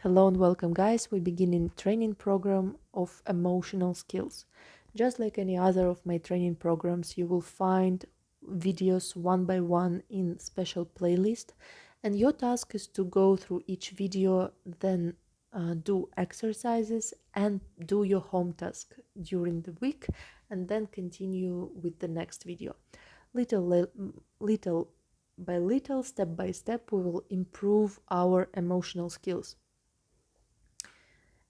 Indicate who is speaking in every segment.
Speaker 1: Hello and welcome, guys. We begin in training program of emotional skills. Just like any other of my training programs, you will find videos one by one in special playlist, and your task is to go through each video, then do exercises and do your home task during the week, and then continue with the next video. Little by little, step by step, we will improve our emotional skills.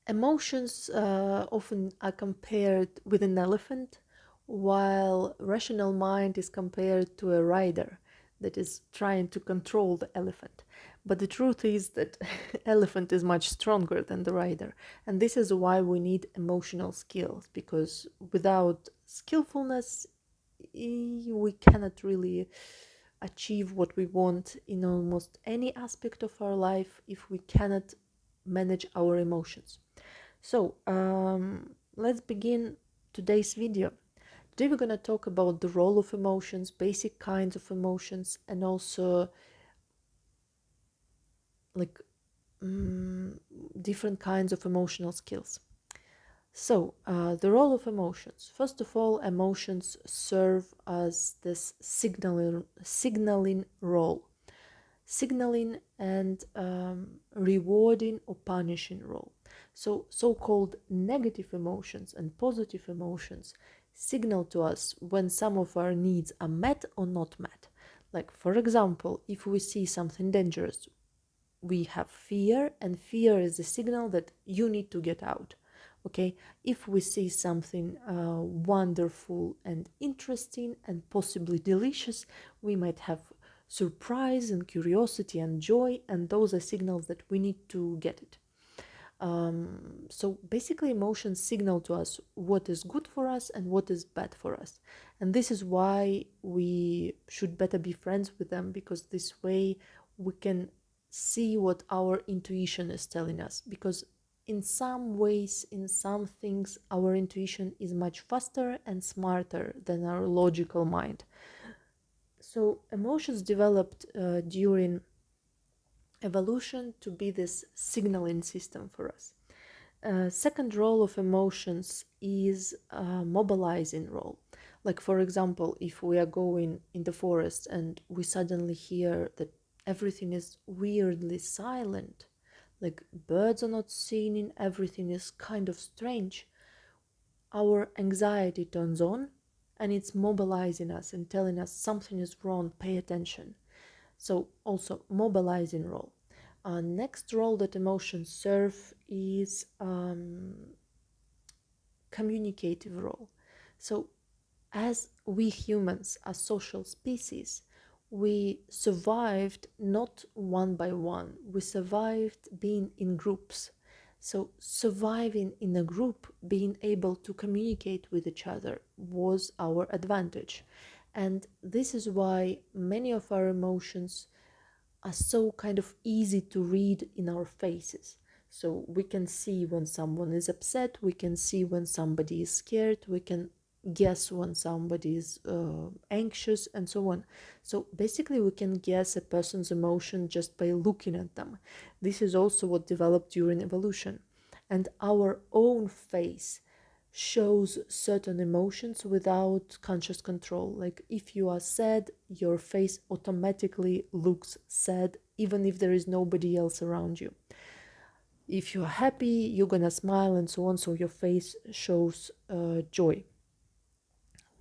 Speaker 1: Emotions often are compared with an elephant, while rational mind is compared to a rider that is trying to control the elephant. But the truth is that elephant is much stronger than the rider, and this is why we need emotional skills, because without skillfulness, we cannot really achieve what we want in almost any aspect of our life if we cannot manage our emotions. So let's begin today's video. Today we're going to talk about the role of emotions, basic kinds of emotions, and also like different kinds of emotional skills. So the role of emotions. First of all, emotions serve as this signaling role. Signaling and rewarding or punishing role. So so-called negative emotions and positive emotions signal to us when some of our needs are met or not met. Like, for example, if we see something dangerous, we have fear, and fear is a signal that you need to get out. Okay, if we see something wonderful and interesting and possibly delicious, we might have surprise and curiosity and joy, and those are signals that we need to get it. So basically, emotions signal to us what is good for us and what is bad for us, and this is why we should better be friends with them, because this way we can see what our intuition is telling us, because in some ways, in some things, our intuition is much faster and smarter than our logical mind. So emotions developed during evolution to be this signaling system for us. Second role of emotions is mobilizing role. Like, for example, if we are going in the forest and we suddenly hear that everything is weirdly silent, like birds are not singing, everything is kind of strange, our anxiety turns on, and it's mobilizing us and telling us something is wrong, pay attention. So also mobilizing role. Next role that emotions serve is communicative role. So as we humans are social species, we survived not one by one, we survived being in groups. So surviving in a group, being able to communicate with each other was our advantage. And this is why many of our emotions are so kind of easy to read in our faces. So we can see when someone is upset, we can see when somebody is scared, we can guess when somebody is anxious, and so on. So basically, we can guess a person's emotion just by looking at them. This is also what developed during evolution. And our own face shows certain emotions without conscious control. Like, if you are sad, your face automatically looks sad, even if there is nobody else around you. If you're happy, you're gonna smile and so on, so your face shows joy.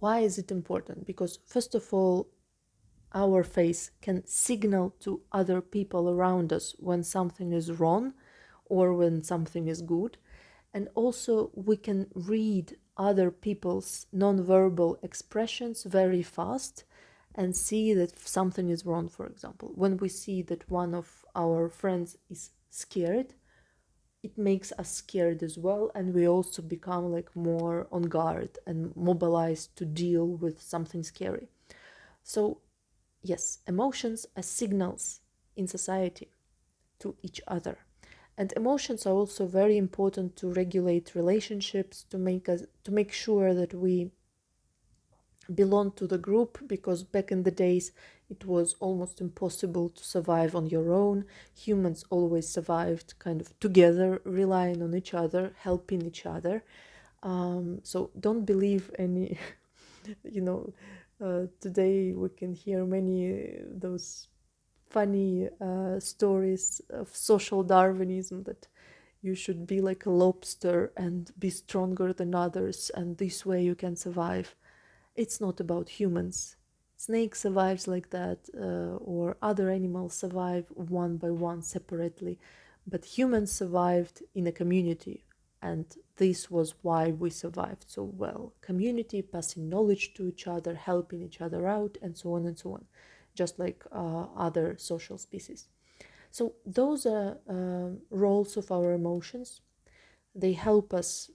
Speaker 1: Why is it important? Because, first of all, our face can signal to other people around us when something is wrong or when something is good. And also, we can read other people's nonverbal expressions very fast and see that something is wrong. For example, when we see that one of our friends is scared, it makes us scared as well, and we also become like more on guard and mobilized to deal with something scary. So yes, emotions are signals in society to each other. And emotions are also very important to regulate relationships, to make sure that we belong to the group, because back in the days It was almost impossible to survive on your own. Humans always survived kind of together, relying on each other, helping each other. So don't believe any, you know, today we can hear many those funny stories of social Darwinism, that you should be like a lobster and be stronger than others, and this way you can survive. It's not about humans. Snake survives like that, or other animals survive one by one separately, but humans survived in a community, and this was why we survived so well. Community, passing knowledge to each other, helping each other out, and so on and so on, just like other social species. So those are roles of our emotions. They help us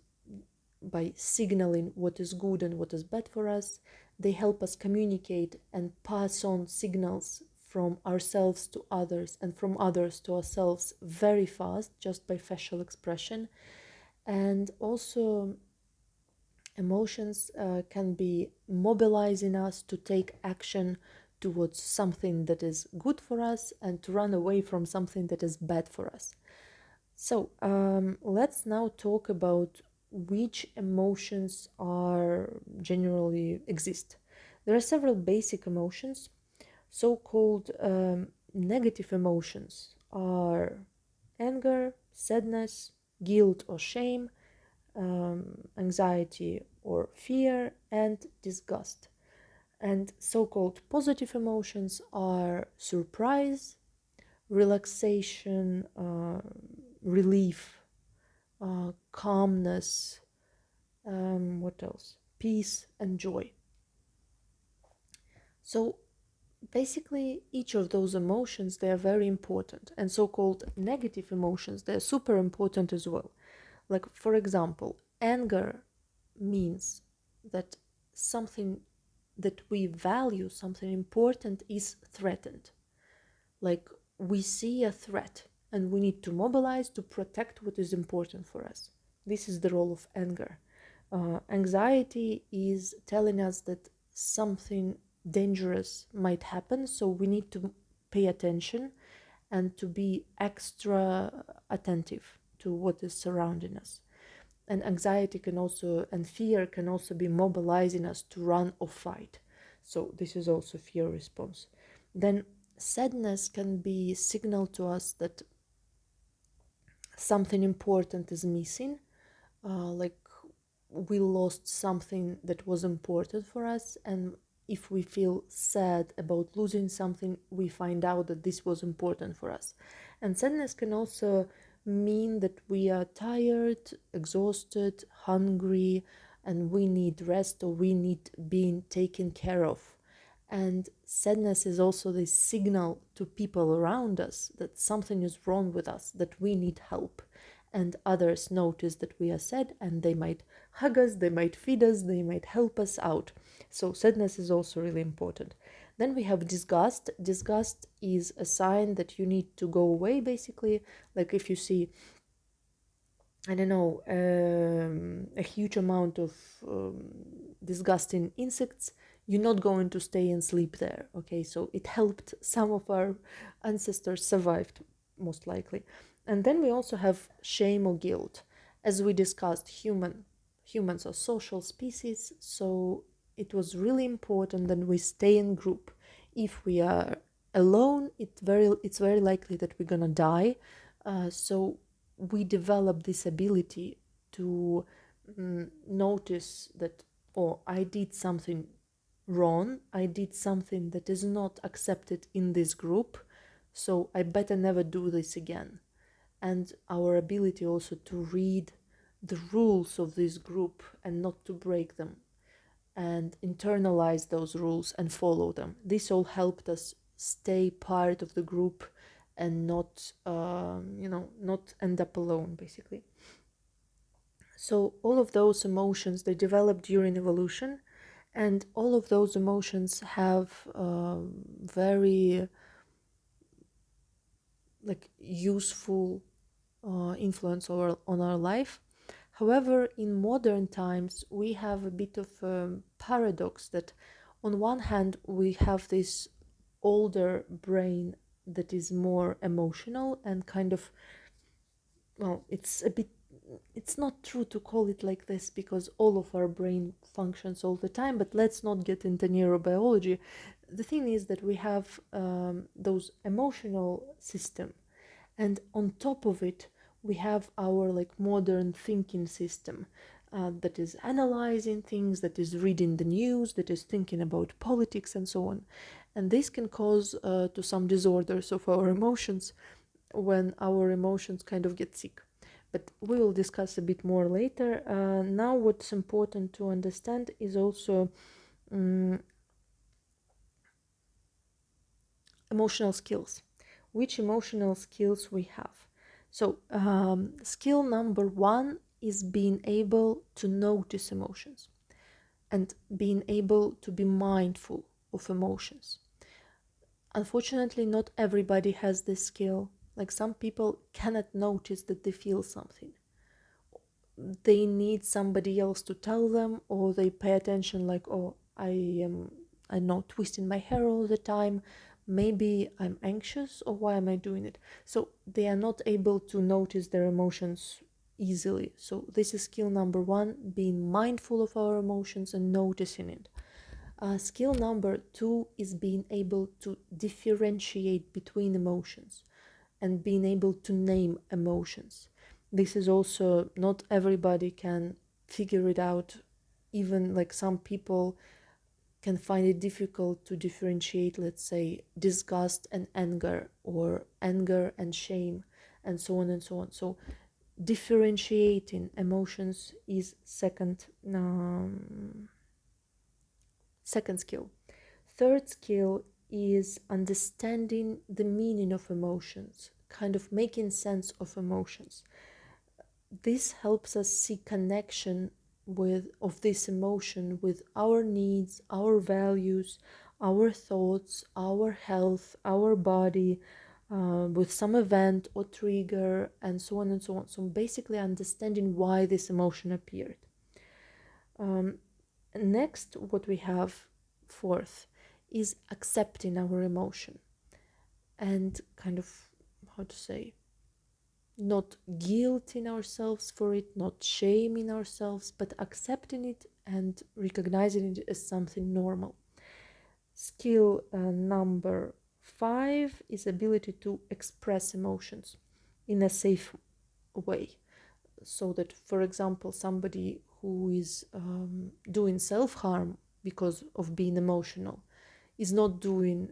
Speaker 1: by signaling what is good and what is bad for us. They help us communicate and pass on signals from ourselves to others and from others to ourselves very fast, just by facial expression. And also, emotions can be mobilizing us to take action towards something that is good for us and to run away from something that is bad for us. So let's now talk about which emotions are generally exist. There are several basic emotions. So-called negative emotions are anger, sadness, guilt or shame, anxiety or fear, and disgust. And so-called positive emotions are surprise, relaxation, relief, calmness, what else? Peace and joy. So basically, each of those emotions, they are very important. And so-called negative emotions, they're super important as well. Like, for example, anger means that something that we value, something important, is threatened. Like, we see a threat and we need to mobilize to protect what is important for us. This is the role of anger. Anxiety is telling us that something dangerous might happen, so we need to pay attention and to be extra attentive to what is surrounding us. And anxiety can also, and fear can also be mobilizing us to run or fight. So this is also fear response. Then sadness can be signal to us that something important is missing, like we lost something that was important for us, and if we feel sad about losing something, we find out that this was important for us. And sadness can also mean that we are tired, exhausted, hungry, and we need rest, or we need being taken care of. And sadness is also the signal to people around us that something is wrong with us, that we need help. And others notice that we are sad, and they might hug us, they might feed us, they might help us out. So sadness is also really important. Then we have disgust. Disgust is a sign that you need to go away, basically. Like if you see, I don't know, a huge amount of disgusting insects, you're not going to stay and sleep there. Okay, so it helped some of our ancestors survived, most likely. And then we also have shame or guilt. As we discussed, humans are social species, so it was really important that we stay in group. If we are alone, it's very likely that we're gonna die. So we develop this ability to notice that, oh, I did something wrong, I did something that is not accepted in this group, so I better never do this again. And our ability also to read the rules of this group and not to break them, and internalize those rules and follow them. This all helped us stay part of the group and not, not end up alone, basically. So all of those emotions, they develop during evolution, and all of those emotions have very like useful influence on our life. However, in modern times, we have a bit of a paradox that on one hand, we have this older brain that is more emotional and kind of, well, it's not true to call it like this because all of our brain functions all the time, but let's not get into neurobiology. The thing is that we have those emotional system, and on top of it we have our like modern thinking system, that is analyzing things, that is reading the news, that is thinking about politics and so on. And this can cause to some disorders of our emotions when our emotions kind of get sick. But we will discuss a bit more later. Now what's important to understand is also emotional skills. Which emotional skills we have. So skill number one is being able to notice emotions and being able to be mindful of emotions. Unfortunately, not everybody has this skill. Like some people cannot notice that they feel something. They need somebody else to tell them, or they pay attention like, oh, I'm not twisting my hair all the time. Maybe I'm anxious, or why am I doing it? So they are not able to notice their emotions easily. So this is skill number one, being mindful of our emotions and noticing it. Skill number two is being able to differentiate between emotions and being able to name emotions. This is also not everybody can figure it out. Even like some people can find it difficult to differentiate, let's say, disgust and anger, or anger and shame, and so on and so on. So differentiating emotions is second skill. Third skill is understanding the meaning of emotions, kind of making sense of emotions. This helps us see connection of this emotion with our needs, our values, our thoughts, our health, our body, with some event or trigger, and so on and so on. So basically understanding why this emotion appeared. Next, what we have, fourth, is accepting our emotion and kind of, how to say, not guilting ourselves for it, not shaming ourselves, but accepting it and recognizing it as something normal. Skill number five is ability to express emotions in a safe way. So that, for example, somebody who is doing self-harm because of being emotional is not doing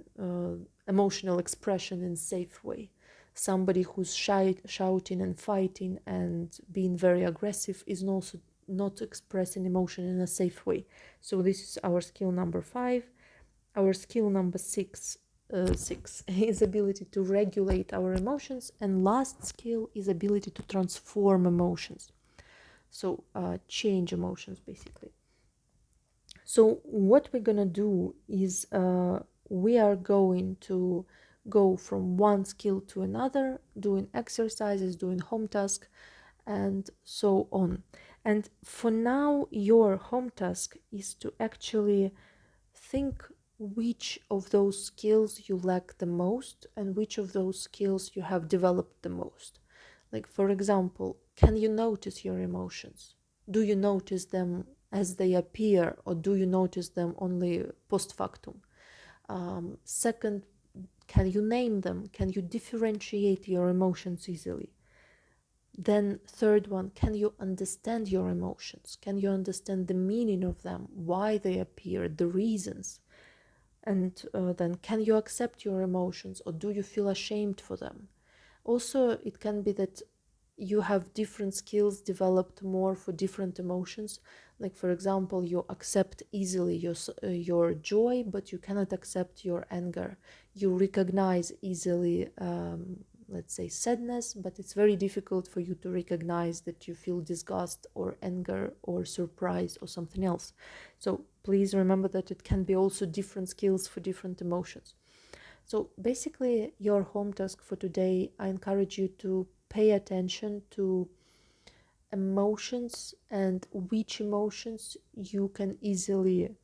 Speaker 1: emotional expression in a safe way. Somebody who's shouting and fighting and being very aggressive is also not expressing emotion in a safe way. So this is our skill number five. Our skill number six is ability to regulate our emotions, and last skill is ability to transform emotions. So change emotions basically. So what we're gonna do is we are going to go from one skill to another, doing exercises, doing home task, and so on. And for now, your home task is to actually think which of those skills you lack the most and which of those skills you have developed the most. Like, for example, can you notice your emotions? Do you notice them as they appear, or do you notice them only post factum? Second, can you name them? Can you differentiate your emotions easily? Then third one, can you understand your emotions? Can you understand the meaning of them, why they appear, the reasons? And then can you accept your emotions, or do you feel ashamed for them? Also, it can be that you have different skills developed more for different emotions. Like, for example, you accept easily your joy, but you cannot accept your anger. You recognize easily, let's say, sadness, but it's very difficult for you to recognize that you feel disgust or anger or surprise or something else. So please remember that it can be also different skills for different emotions. So basically, your home task for today, I encourage you to pay attention to emotions and which emotions you can easily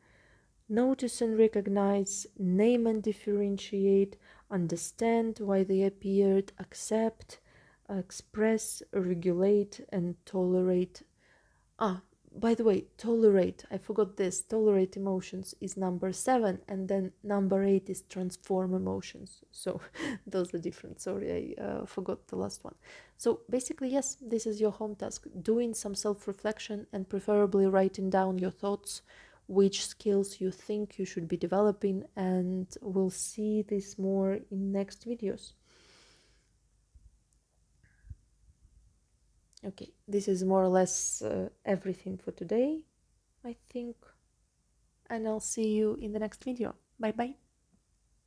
Speaker 1: Notice and recognize, name and differentiate, understand why they appeared, accept, express, regulate, and tolerate. Ah, by the way, tolerate, I forgot this. Tolerate emotions is number 7, and then number 8 is transform emotions. So those are different. Sorry, I forgot the last one. So basically, yes, this is your home task, doing some self reflection and preferably writing down your thoughts, which skills you think you should be developing, and we'll see this more in next videos. Okay, this is more or less everything for today, I think, and I'll see you in the next video. Bye bye.